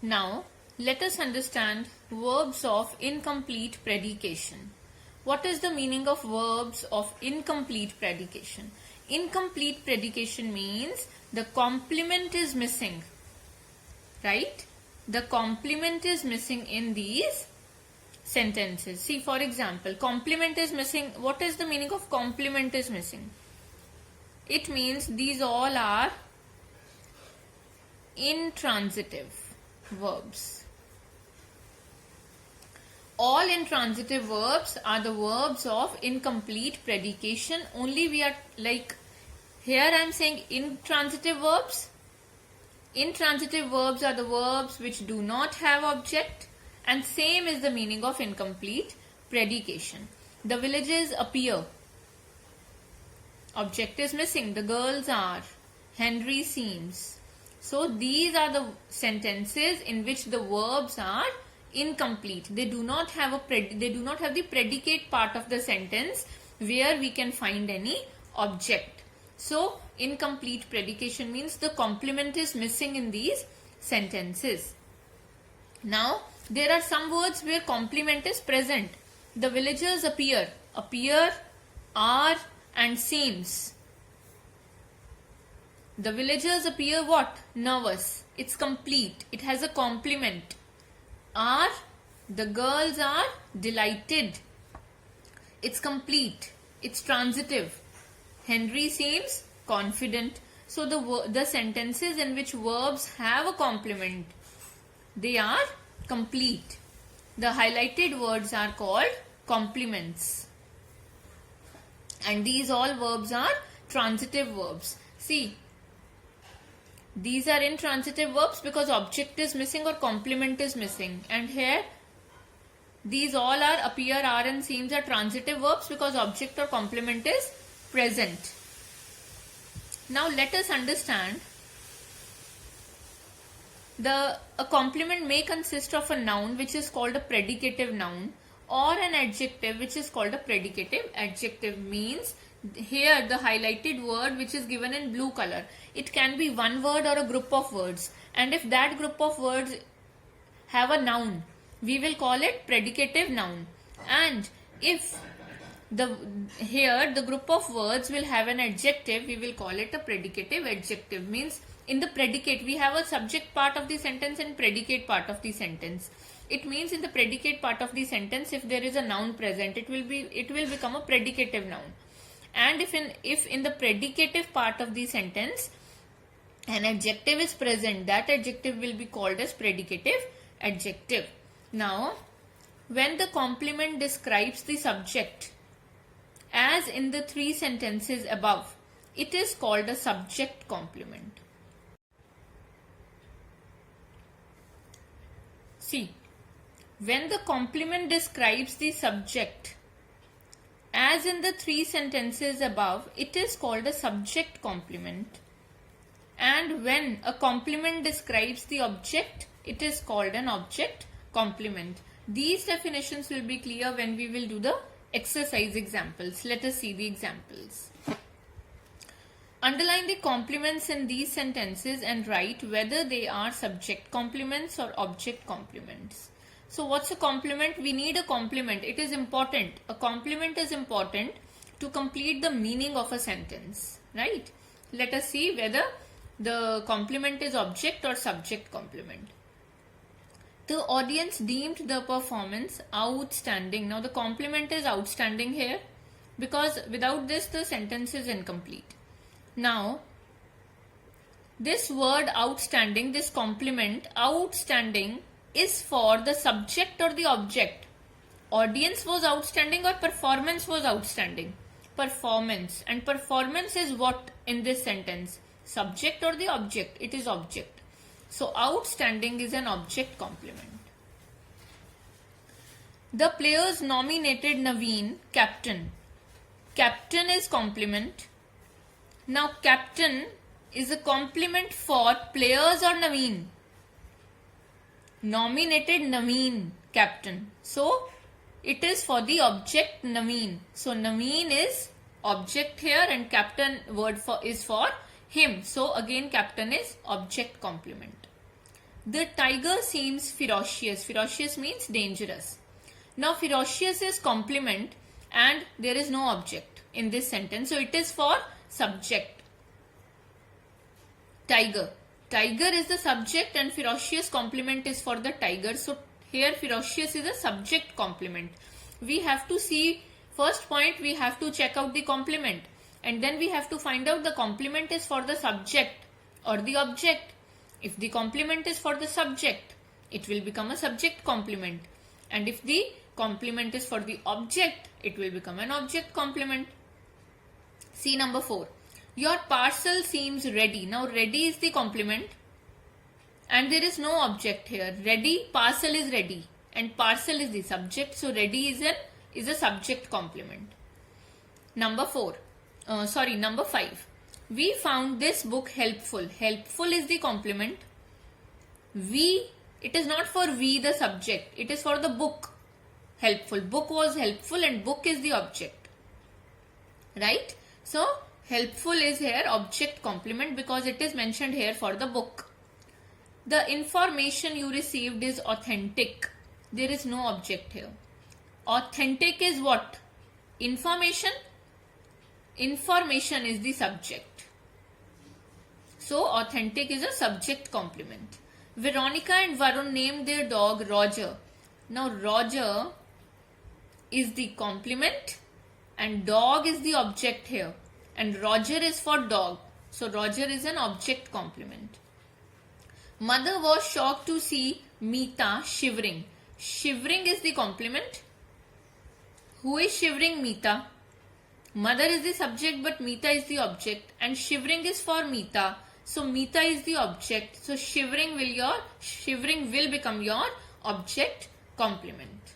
Now, let us understand verbs of incomplete predication. What is the meaning of verbs of incomplete predication? Incomplete predication means the complement is missing, right? The complement is missing in these sentences. See, for example, complement is missing. What is the meaning of complement is missing? It means these all are intransitive verbs. All intransitive verbs are the verbs of incomplete predication. Only we are like, here I am saying intransitive verbs. Intransitive verbs are the verbs which do not have object, and same is the meaning of incomplete predication. The villages appear. Object is missing. The girls are. Henry seems. So these are the sentences in which the verbs are incomplete. They do not have the predicate part of the sentence where we can find any object. So incomplete predication means the complement is missing in these sentences. Now there are some words where complement is present. The villagers appear. Appear, are and seems. The villagers appear what? Nervous. It's complete. It has a complement. Are, the girls are delighted. It's complete. It's transitive. Henry seems confident. So the sentences in which verbs have a complement, they are complete. The highlighted words are called complements. And these all verbs are transitive verbs. See, these are intransitive verbs because object is missing or complement is missing. And here, these all are appear, are and seems are transitive verbs because object or complement is present. Now let us understand. A complement may consist of a noun which is called a predicative noun or an adjective which is called a predicative adjective. Means here the highlighted word which is given in blue color, it can be one word or a group of words, and if that group of words have a noun, we will call it predicative noun. And if here the group of words will have an adjective, we will call it a predicative adjective. Means in the predicate we have a subject part of the sentence and predicate part of the sentence. It means in the predicate part of the sentence, if there is a noun present, it will become a predicative noun. And if in the predicative part of the sentence an adjective is present, that adjective will be called as predicative adjective. Now, when the complement describes the subject, as in the three sentences above, it is called a subject complement. See, when the complement describes the subject, as in the three sentences above, it is called a subject complement. And when a complement describes the object, it is called an object complement. These definitions will be clear when we will do the exercise examples. Let us see the examples. Underline the complements in these sentences and write whether they are subject complements or object complements. So what's a complement? We need a complement. It is important. A complement is important to complete the meaning of a sentence, right? Let us see whether the complement is object or subject complement. The audience deemed the performance outstanding. Now the complement is outstanding here because without this the sentence is incomplete. Now this word outstanding, this complement outstanding, is for the subject or the object. Audience was outstanding or performance was outstanding? Performance. And performance is what in this sentence? Subject or the object? It is object. So outstanding is an object complement. The players nominated Naveen captain. Captain is complement. Now captain is a complement for players or Naveen? Nominated Naveen captain. So it is for the object Naveen. So Naveen is object here and captain word is for him. So again captain is object complement. The tiger seems ferocious. Ferocious means dangerous. Now ferocious is complement and there is no object in this sentence. So it is for subject. Tiger. Tiger is the subject and ferocious complement is for the tiger. So here ferocious is a subject complement. We have to see, first point we have to check out the complement and then we have to find out the complement is for the subject or the object. If the complement is for the subject, it will become a subject complement, and if the complement is for the object, it will become an object complement. See number 4. Your parcel seems ready. Now ready is the complement and there is no object here. Ready, parcel is ready and parcel is the subject. So ready is a subject complement. Number 5. We found this book helpful. Helpful is the complement. It is not for we the subject. It is for the book. Helpful. Book was helpful and book is the object. Right? So helpful is here object complement because it is mentioned here for the book. The information you received is authentic. There is no object here. Authentic is what? Information. Information is the subject. So authentic is a subject complement. Veronica and Varun named their dog Roger. Now Roger is the complement and dog is the object here. And Roger is for dog. So Roger is an object complement. Mother was shocked to see Meeta shivering. Shivering is the complement. Who is shivering? Meeta. Mother is the subject but Meeta is the object and shivering is for Meeta. So Meeta is the object. So shivering will become your object complement.